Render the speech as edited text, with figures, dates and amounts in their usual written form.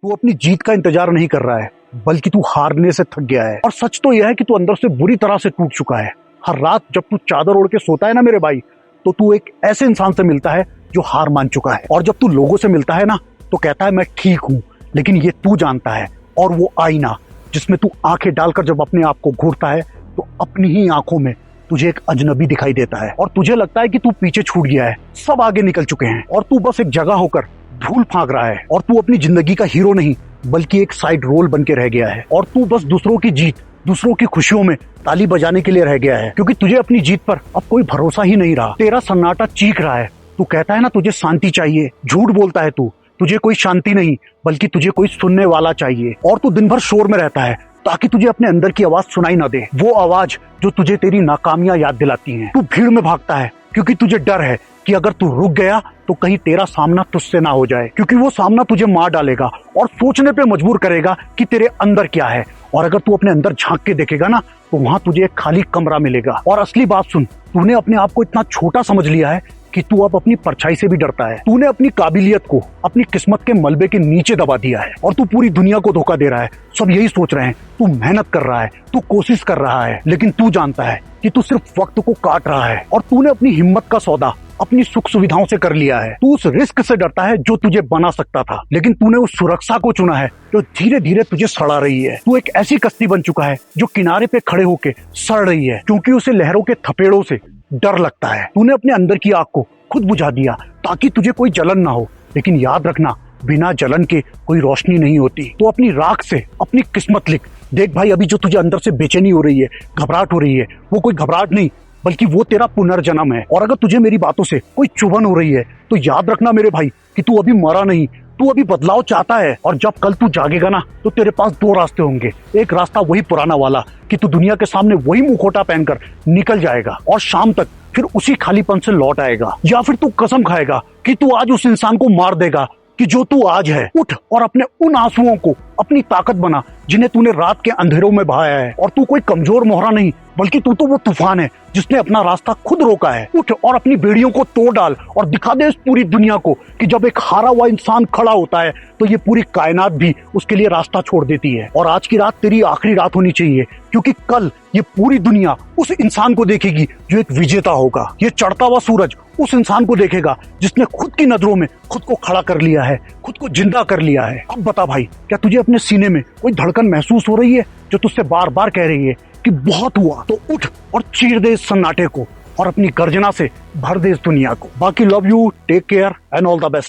तू अपनी जीत का इंतजार नहीं कर रहा है, बल्कि तू हारने से थक गया है। और सच तो यह है कि तू अंदर से बुरी तरह से टूट चुका है। हर रात जब तू चादर ओढ़ के सोता है ना मेरे भाई, तो तू एक ऐसे इंसान से मिलता है जो हार मान चुका है। और जब तू लोगों से मिलता है ना, तो कहता है मैं ठीक हूं, लेकिन ये तू जानता है। और वो आईना जिसमें तू आंखें डालकर जब अपने आप को घूरता है, तो अपनी ही आंखों में तुझे एक अजनबी दिखाई देता है। और तुझे लगता है कि तू पीछे छूट गया है, सब आगे निकल चुके हैं और तू बस एक जगह होकर धूल फांक रहा है। और तू अपनी जिंदगी का हीरो नहीं, बल्कि एक साइड रोल बन के रह गया है। और तू बस दूसरों की जीत, दूसरों की खुशियों में ताली बजाने के लिए रह गया है, क्योंकि तुझे अपनी जीत पर अब कोई भरोसा ही नहीं रहा। तेरा सन्नाटा चीख रहा है। तू कहता है ना तुझे शांति चाहिए, झूठ बोलता है तू। तुझे कोई शांति नहीं, बल्कि तुझे कोई सुनने वाला चाहिए। और तू दिन भर शोर में रहता है ताकि तुझे अपने अंदर की आवाज सुनाई ना दे, वो आवाज जो तुझे तेरी नाकामियां याद दिलाती हैं। तू भीड़ में भागता है क्योंकि तुझे डर है कि अगर तू रुक गया तो कहीं तेरा सामना तुझसे ना हो जाए, क्योंकि वो सामना तुझे मार डालेगा और सोचने पे मजबूर करेगा कि तेरे अंदर क्या है। और अगर तू अपने अंदर झांक के देखेगा ना, तो वहां तुझे एक खाली कमरा मिलेगा। और असली बात सुन, तूने अपने आप को इतना छोटा समझ लिया है कि तू अब अपनी परछाई से भी डरता है। तूने अपनी काबिलियत को अपनी किस्मत के मलबे के नीचे दबा दिया है और तू पूरी दुनिया को धोखा दे रहा है। सब यही सोच रहे हैं, तू मेहनत कर रहा है, तू कोशिश कर रहा है, लेकिन तू जानता है कि तू सिर्फ वक्त को काट रहा है। और तूने अपनी हिम्मत का सौदा अपनी सुख सुविधाओं से कर लिया है। तू उस रिस्क से डरता है जो तुझे बना सकता था, लेकिन तूने उस सुरक्षा को चुना है जो धीरे धीरे तुझे सड़ा रही है। तू एक ऐसी कश्ती बन चुका है जो किनारे पे खड़े होके सड़ रही है, क्योंकि उसे लहरों के थपेड़ों से डर लगता है। तूने अपने अंदर की आग को खुद बुझा दिया ताकि तुझे कोई जलन ना हो, लेकिन याद रखना, बिना जलन के कोई रोशनी नहीं होती। तो अपनी राख से अपनी किस्मत लिख। देख भाई, अभी जो तुझे अंदर से बेचैनी हो रही है, घबराहट हो रही है, वो कोई घबराहट नहीं, बल्कि वो तेरा पुनर्जन्म है। और अगर तुझे मेरी बातों से कोई चुभन हो रही है, तो याद रखना मेरे भाई कि तू अभी मरा नहीं, तू अभी बदलाव चाहता है। और जब कल तू जागेगा ना, तो तेरे पास दो रास्ते होंगे। एक रास्ता वही पुराना वाला कि तू दुनिया के सामने वही मुखौटा पहनकर निकल जाएगा और शाम तक फिर उसी खालीपन से लौट आएगा। या फिर तू कसम खाएगा कि तू आज उस इंसान को मार देगा कि जो तू आज है। उठ और अपने उन आंसुओं को अपनी ताकत बना जिन्हें तूने रात के अंधेरों में बहाया है। और तू कोई कमजोर मोहरा नहीं, बल्कि तू तो वो तूफान है जिसने अपना रास्ता खुद रोका है। उठ और अपनी बेड़ियों को तोड़ डाल और दिखा दे इस पूरी दुनिया को कि जब एक हारा हुआ इंसान खड़ा होता है, तो ये पूरी कायनात भी उसके लिए रास्ता छोड़ देती है। और आज की रात तेरी आखिरी रात होनी चाहिए, क्योंकि कल ये पूरी दुनिया उस इंसान को देखेगी जो एक विजेता होगा। ये चढ़ता हुआ सूरज उस इंसान को देखेगा जिसने खुद की नजरों में खुद को खड़ा कर लिया है, खुद को जिंदा कर लिया है। अब बता भाई, क्या तुझे अपने सीने में कोई धड़कन महसूस हो रही है जो तुझसे बार बार कह रही है कि बहुत हुआ? तो उठ और चीर दे इस सन्नाटे को और अपनी गर्जना से भर दे इस दुनिया को। बाकी love you, take care and all the best.